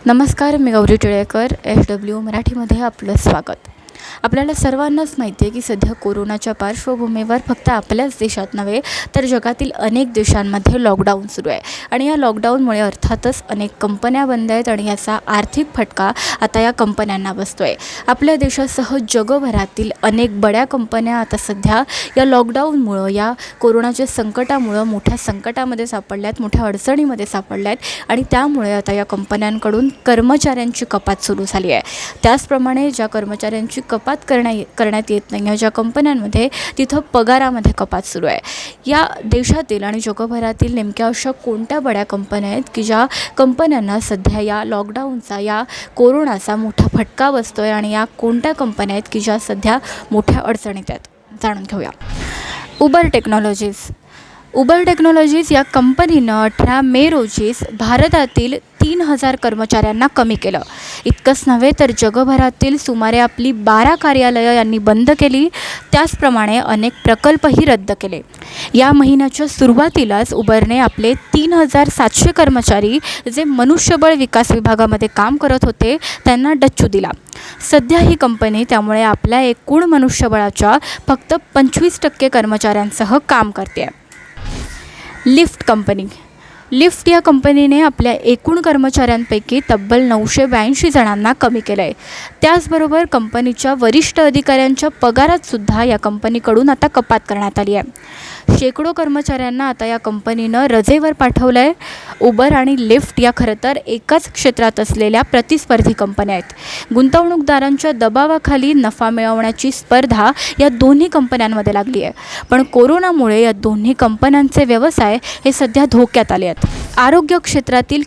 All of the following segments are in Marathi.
नमस्कार, मी गौरी टिळेकर. SW मराठीमध्ये आपलं स्वागत. आपल्याला सर्वांनाच माहिती आहे की सध्या कोरोनाच्या पार्श्वभूमीवर फक्त आपल्याच देशात नव्हे तर जगातील अनेक देशांमध्ये लॉकडाऊन सुरू आहे आणि या लॉकडाऊनमुळे अर्थातच अनेक कंपन्या बंद आहेत आणि याचा आर्थिक फटका आता या कंपन्यांना बसतो आहे. आपल्या देशासह जगभरातील अनेक बड्या कंपन्या आता सध्या या लॉकडाऊनमुळं, या कोरोनाच्या संकटामुळं मोठ्या संकटामध्ये सापडल्यात, मोठ्या अडचणीमध्ये सापडल्यात आणि त्यामुळे आता या कंपन्यांकडून कर्मचाऱ्यांची कपात सुरू झाली आहे. त्याचप्रमाणे ज्या कर्मचाऱ्यांची कपात करण्यात येत नाही, ज्या कंपन्यांमध्ये तिथं पगारामध्ये कपात सुरू आहे. या देशातील आणि जगभरातील नेमक्या अशा कोणत्या बड्या कंपन्या आहेत की ज्या कंपन्यांना सध्या या लॉकडाऊनचा, या कोरोनाचा मोठा फटका बसतो आहे आणि या कोणत्या कंपन्या आहेत की ज्या सध्या मोठ्या अडचणीत आहेत, जाणून घेऊया. उबर टेक्नॉलॉजीज या कंपनीनं 18 मे रोजीच भारतातील 3000 कर्मचाऱ्यांना कमी केलं. इतकंच नव्हे तर जगभरातील सुमारे आपली 12 कार्यालयं यांनी बंद केली. त्याचप्रमाणे अनेक प्रकल्पही रद्द केले. या महिन्याच्या सुरुवातीलाच उबरने आपले 3700 कर्मचारी जे मनुष्यबळ विकास विभागामध्ये काम करत होते त्यांना डच्चू दिला. सध्या ही कंपनी त्यामुळे आपल्या एकूण मनुष्यबळाच्या फक्त 25% कर्मचाऱ्यांसह काम करते. लिफ्ट या कंपनीने आपल्या एकूण कर्मचाऱ्यांपैकी तब्बल 982 जणांना कमी केलं आहे. त्याचबरोबर कंपनीच्या वरिष्ठ अधिकाऱ्यांच्या पगारातसुद्धा या कंपनीकडून आता कपात करण्यात आली आहे. शेकडो कर्मचाऱ्यांना आता या कंपनीनं रजेवर पाठवलं आहे. उबर आणि लिफ्ट या खरं तर एकाच क्षेत्रात असलेल्या प्रतिस्पर्धी कंपन्या आहेत. गुंतवणूकदारांच्या दबावाखाली नफा मिळवण्याची स्पर्धा या दोन्ही कंपन्यांमध्ये लागली आहे. पण कोरोनामुळे या दोन्ही कंपन्यांचे व्यवसाय हे सध्या धोक्यात आले आहेत. आरोग्य क्षेत्रातील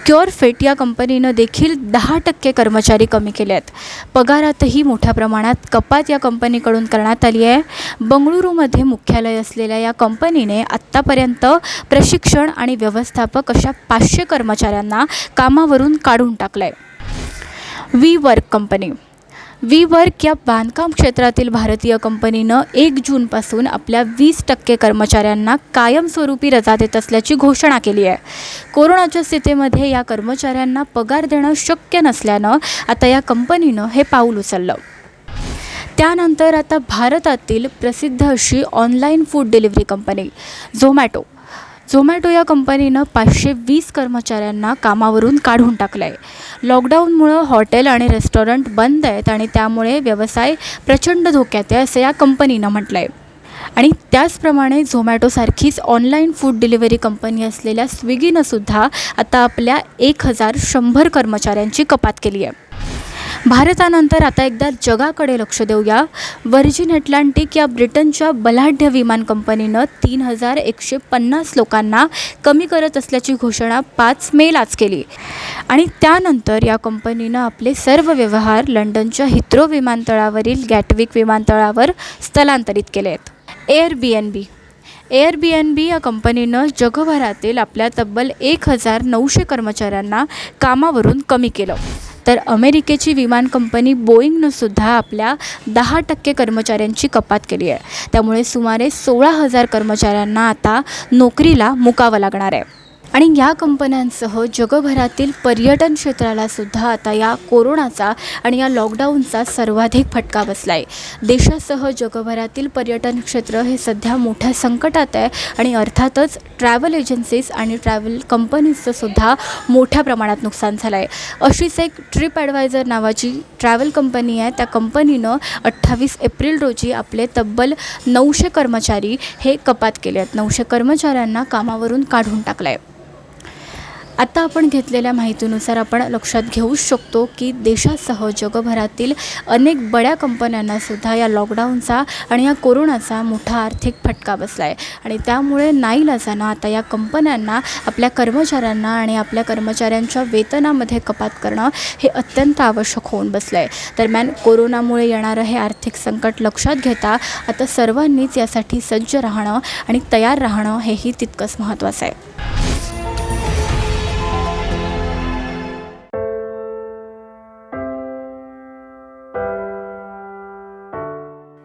क्युअरफिट या कंपनीनं देखील 10% कर्मचारी कमी केले आहेत. पगारातही मोठ्या प्रमाणात कपात या कंपनीकडून करण्यात आली आहे. बंगळुरूमध्ये मुख्यालय असलेल्या या कंपनीने आत्तापर्यंत प्रशिक्षण आणि व्यवस्थापक अशा 500 कर्मचाऱ्यांना कामावरून काढून टाकलं आहे. WeWork या बांधकाम क्षेत्रातील भारतीय कंपनीनं 1 जूनपासून आपल्या 20% कर्मचाऱ्यांना कायमस्वरूपी रजा देत असल्याची घोषणा केली आहे. कोरोनाच्या स्थितीमध्ये या कर्मचाऱ्यांना पगार देणं शक्य नसल्यानं आता या कंपनीनं हे पाऊल उचललं. त्यानंतर आता भारतातील प्रसिद्ध अशी online food delivery company Zomato या कंपनीनं 520 कर्मचाऱ्यांना कामावरून काढून टाकलं आहे. लॉकडाऊनमुळं हॉटेल आणि रेस्टॉरंट बंद आहेत आणि त्यामुळे व्यवसाय प्रचंड धोक्यात आहे असं या कंपनीनं म्हटलं आहे. आणि त्याचप्रमाणे झोमॅटोसारखीच ऑनलाईन फूड डिलिव्हरी कंपनी असलेल्या स्विगीनंसुद्धा आता आपल्या 1100 कर्मचाऱ्यांची कपात केली आहे. भारतानंतर आता एकदा जगाकडे लक्ष देऊया. व्हर्जिन अटलांटिक या ब्रिटनच्या बलाढ्य विमान कंपनीनं 3150 लोकांना कमी करत असल्याची घोषणा 5 मेलाच केली. आणि त्यानंतर या कंपनीनं आपले सर्व व्यवहार लंडनच्या हिथ्रो विमानतळावरील गॅटविक विमानतळावर स्थलांतरित केले आहेत. एअरबीएनबी या कंपनीनं जगभरातील आपल्या तब्बल 1900 कर्मचाऱ्यांना कामावरून कमी केलं. तर अमेरिकेची विमान कंपनी बोईंगनंसुद्धा आपल्या 10% कर्मचाऱ्यांची कपात केली आहे. त्यामुळे सुमारे 16,000 कर्मचाऱ्यांना आता नोकरीला मुकावं लागणार आहे. आणि या कंपन्यांसह जगभरातील पर्यटन क्षेत्रालासुद्धा आता या कोरोनाचा आणि या लॉकडाऊनचा सर्वाधिक फटका बसला आहे. देशासह जगभरातील पर्यटन क्षेत्र हे सध्या मोठ्या संकटात आहे आणि अर्थातच ट्रॅव्हल एजन्सीज आणि ट्रॅव्हल कंपनीजचंसुद्धा मोठ्या प्रमाणात नुकसान झालं आहे. अशीच एक ट्रिप ॲडवायझर नावाची ट्रॅव्हल कंपनी आहे. त्या कंपनीनं 28 एप्रिल रोजी आपले तब्बल 900 कर्मचारी हे कपात केले आहेत. 900 कर्मचाऱ्यांना कामावरून काढून टाकलं आहे. आता आपण घेतलेल्या माहितीनुसार आपण लक्षात घेऊ शकतो की देशासह जगभरातील अनेक बड्या कंपन्यांनासुद्धा या लॉकडाऊनचा आणि या कोरोनाचा मोठा आर्थिक फटका बसला आहे. आणि त्यामुळे नाईलाजानं आता या कंपन्यांना आपल्या कर्मचाऱ्यांना आणि आपल्या कर्मचाऱ्यांच्या वेतनामध्ये कपात करणं हे अत्यंत आवश्यक होऊन बसलं आहे. दरम्यान कोरोनामुळे येणारं हे आर्थिक संकट लक्षात घेता आता सर्वांनीच यासाठी सज्ज राहणं आणि तयार राहणं हेही तितकंच महत्त्वाचं आहे.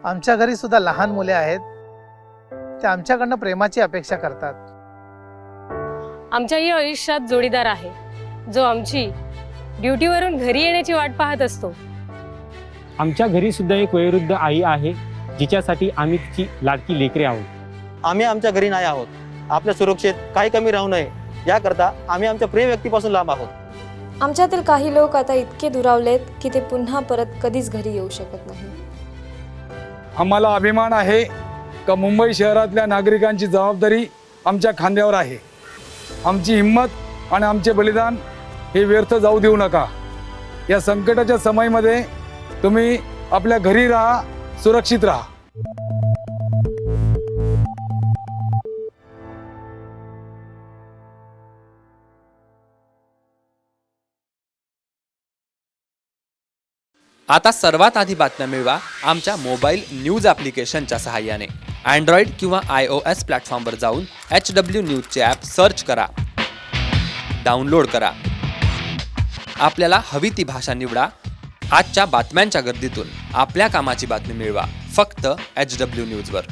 आमच्या घरी सुद्धा लहान मुले आहेत. ते आमच्याकडनं प्रेमाची अपेक्षा करतात. आमच्याही आयुष्यात जोडीदार आहे जो आमची ड्युटीवरून घरी येण्याची वाट पाहत असतो. आमच्या घरी सुद्धा एक वयोवृद्ध आई आहे, जिच्यासाठी आम्ही तिची लाडकी लेकरे आहोत. आम्ही आमच्या घरी नाही आहोत. आपल्या सुरक्षेत काही कमी राहू नये याकरता आम्ही आमच्या प्रिय व्यक्तीपासून लांब आहोत. आमच्यातील काही लोक आता इतके दुरावलेत की ते पुन्हा परत कधीच घरी येऊ शकत नाही. आम्हाला अभिमान आहे का मुंबई शहरातल्या नागरिकांची जबाबदारी आमच्या खांद्यावर आहे. आमची हिंमत आणि आमचे बलिदान हे व्यर्थ जाऊ देऊ नका. या संकटाच्या समयमध्ये तुम्ही आपल्या घरी राहा, सुरक्षित राहा. आता सर्वात आधी बातम्या मिळवा आमच्या मोबाईल न्यूज ॲप्लिकेशनच्या सहाय्याने. अँड्रॉइड किंवा iOS प्लॅटफॉर्मवर जाऊन HW न्यूजचे ॲप सर्च करा, डाउनलोड करा. आपल्याला हवी ती भाषा निवडा. आजच्या बातम्यांच्या गर्दीतून आपल्या कामाची बातमी मिळवा फक्त HW न्यूजवर.